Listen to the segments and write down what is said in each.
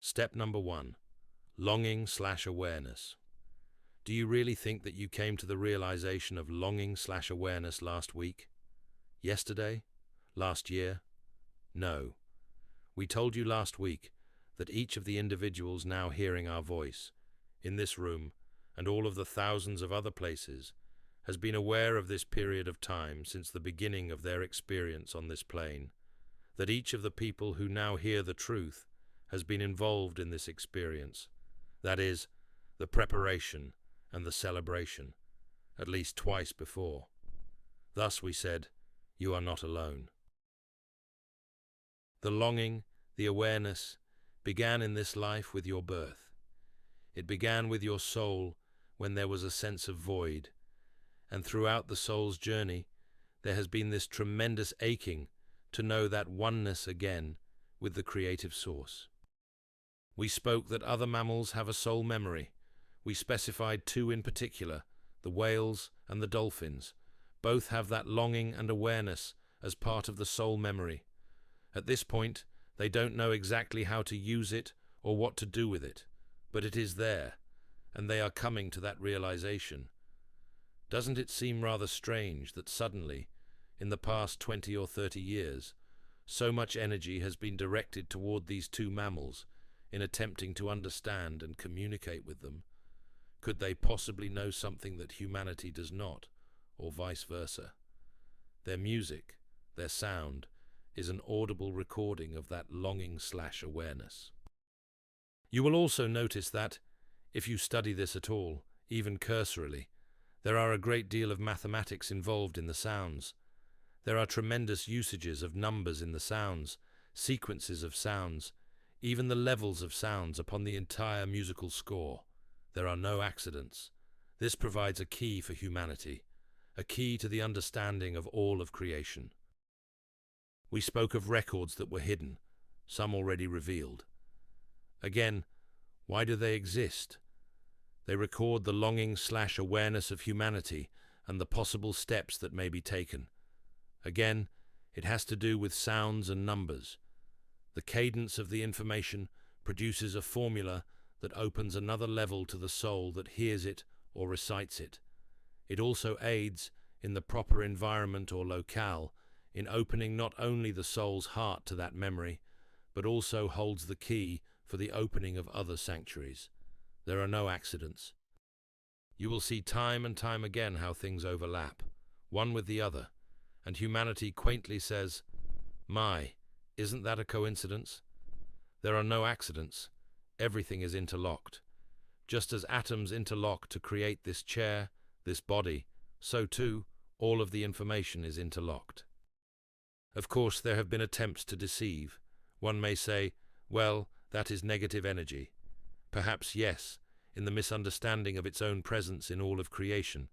Step number 1. Longing/awareness. Do you really think that you came to the realization of longing/awareness last week? Yesterday? Last year? No. We told you last week that each of the individuals now hearing our voice, in this room and all of the thousands of other places, has been aware of this period of time since the beginning of their experience on this plane, that each of the people who now hear the truth has been involved in this experience, that is, the preparation and the celebration, at least twice before. Thus we said, you are not alone. The longing, the awareness, began in this life with your birth. It began with your soul when there was a sense of void, and throughout the soul's journey there has been this tremendous aching to know that oneness again with the creative source. We spoke that other mammals have a soul memory. We specified two in particular, the whales and the dolphins. Both have that longing and awareness as part of the soul memory. At this point, they don't know exactly how to use it or what to do with it, but it is there, and they are coming to that realization. Doesn't it seem rather strange that suddenly, in the past 20 or 30 years, so much energy has been directed toward these two mammals in attempting to understand and communicate with them? Could they possibly know something that humanity does not, or vice versa? Their music, their sound, is an audible recording of that longing/awareness. You will also notice that, if you study this at all, even cursorily, there are a great deal of mathematics involved in the sounds. There are tremendous usages of numbers in the sounds, sequences of sounds, even the levels of sounds upon the entire musical score. There are no accidents. This provides a key for humanity, a key to the understanding of all of creation. We spoke of records that were hidden, some already revealed. Again, why do they exist? They record the longing/awareness of humanity and the possible steps that may be taken. Again, it has to do with sounds and numbers. The cadence of the information produces a formula that opens another level to the soul that hears it or recites it. It also aids, in the proper environment or locale, in opening not only the soul's heart to that memory, but also holds the key for the opening of other sanctuaries. There are no accidents. You will see time and time again how things overlap, one with the other, and humanity quaintly says, "My, isn't that a coincidence?" There are no accidents. Everything is interlocked. Just as atoms interlock to create this chair, this body, so too, all of the information is interlocked. Of course, there have been attempts to deceive. One may say, well, that is negative energy. Perhaps yes, in the misunderstanding of its own presence in all of creation,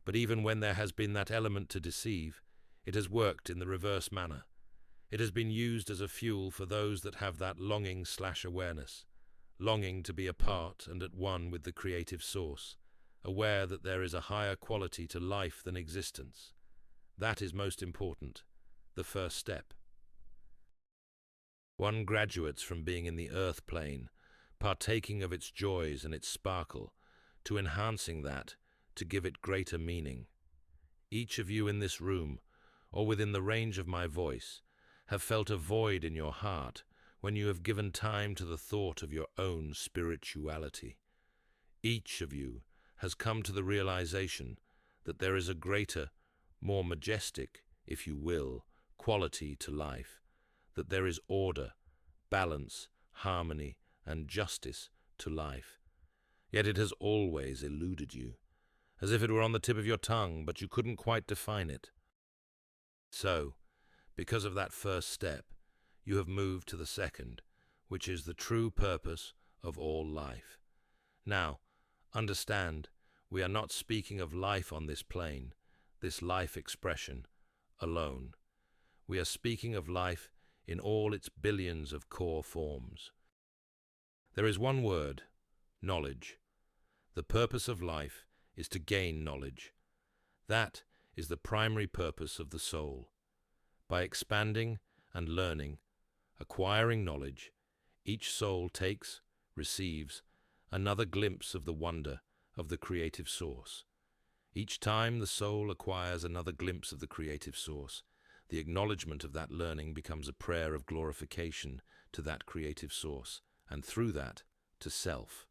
but even when there has been that element to deceive, it has worked in the reverse manner. It has been used as a fuel for those that have that longing/awareness, longing to be a part and at one with the creative source, aware that there is a higher quality to life than existence. That is most important, the first step. One graduates from being in the earth plane, partaking of its joys and its sparkle, to enhancing that, to give it greater meaning. Each of you in this room, or within the range of my voice, have felt a void in your heart when you have given time to the thought of your own spirituality. Each of you has come to the realization that there is a greater, more majestic, if you will, quality to life, that there is order, balance, harmony, and justice to life. Yet it has always eluded you, as if it were on the tip of your tongue, but you couldn't quite define it. So, because of that first step, you have moved to the second, which is the true purpose of all life. Now, understand, we are not speaking of life on this plane, this life expression, alone. We are speaking of life in all its billions of core forms. There is one word, knowledge. The purpose of life is to gain knowledge. That is the primary purpose of the soul. By expanding and learning, acquiring knowledge, Each soul takes, receives, another glimpse of the wonder of the creative source. Each time the soul acquires another glimpse of the creative source, the acknowledgement of that learning becomes a prayer of glorification to that creative source, and through that, to self.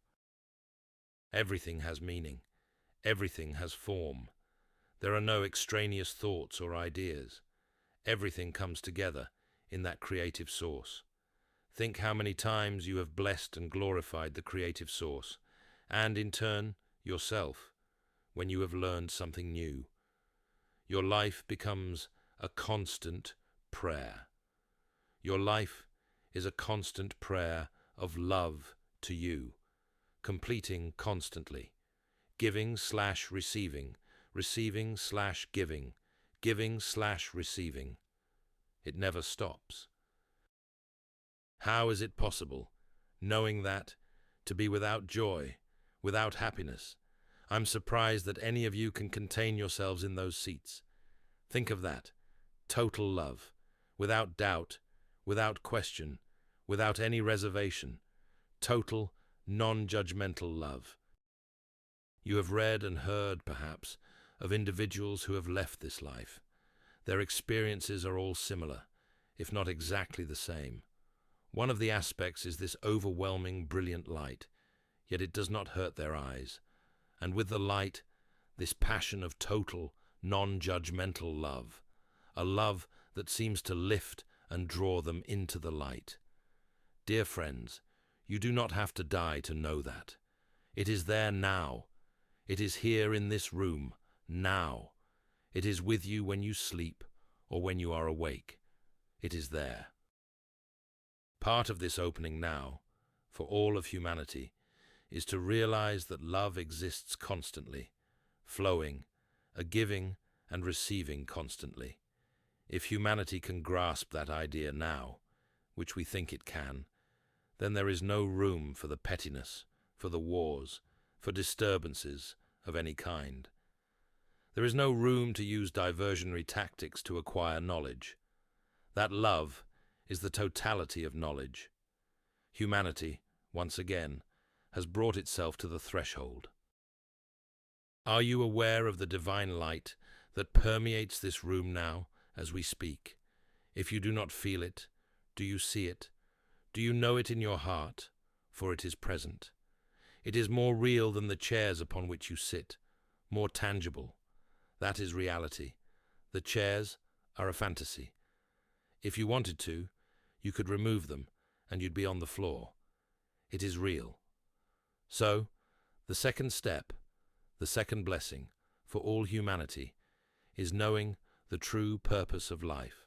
Everything has meaning. Everything has form. There are no extraneous thoughts or ideas. Everything comes together in that creative source. Think how many times you have blessed and glorified the creative source, and in turn, yourself, when you have learned something new. Your life becomes a constant prayer. Your life is a constant prayer of love to you, completing constantly, giving/receiving, receiving/giving, giving/receiving. It never stops. How is it possible, knowing that, to be without joy, without happiness? I'm surprised that any of you can contain yourselves in those seats. Think of that. Total love, without doubt, without question, without any reservation. Total, non-judgmental love. You have read and heard, perhaps, of individuals who have left this life. Their experiences are all similar, if not exactly the same. One of the aspects is this overwhelming, brilliant light, yet it does not hurt their eyes. And with the light, this passion of total, non-judgmental love, a love that seems to lift and draw them into the light. Dear friends, you do not have to die to know that. It is there now. It is here in this room, now. It is with you when you sleep or when you are awake. It is there. Part of this opening now, for all of humanity, is to realize that love exists constantly, flowing, a giving and receiving constantly. If humanity can grasp that idea now, which we think it can, then there is no room for the pettiness, for the wars, for disturbances of any kind. There is no room to use diversionary tactics to acquire knowledge. That love is the totality of knowledge. Humanity, once again, has brought itself to the threshold. Are you aware of the divine light that permeates this room now as we speak? If you do not feel it, do you see it? Do you know it in your heart? For it is present. It is more real than the chairs upon which you sit, more tangible. That is reality. The chairs are a fantasy. If you wanted to, you could remove them and you'd be on the floor. It is real. So, the second step, the second blessing for all humanity, is knowing the true purpose of life.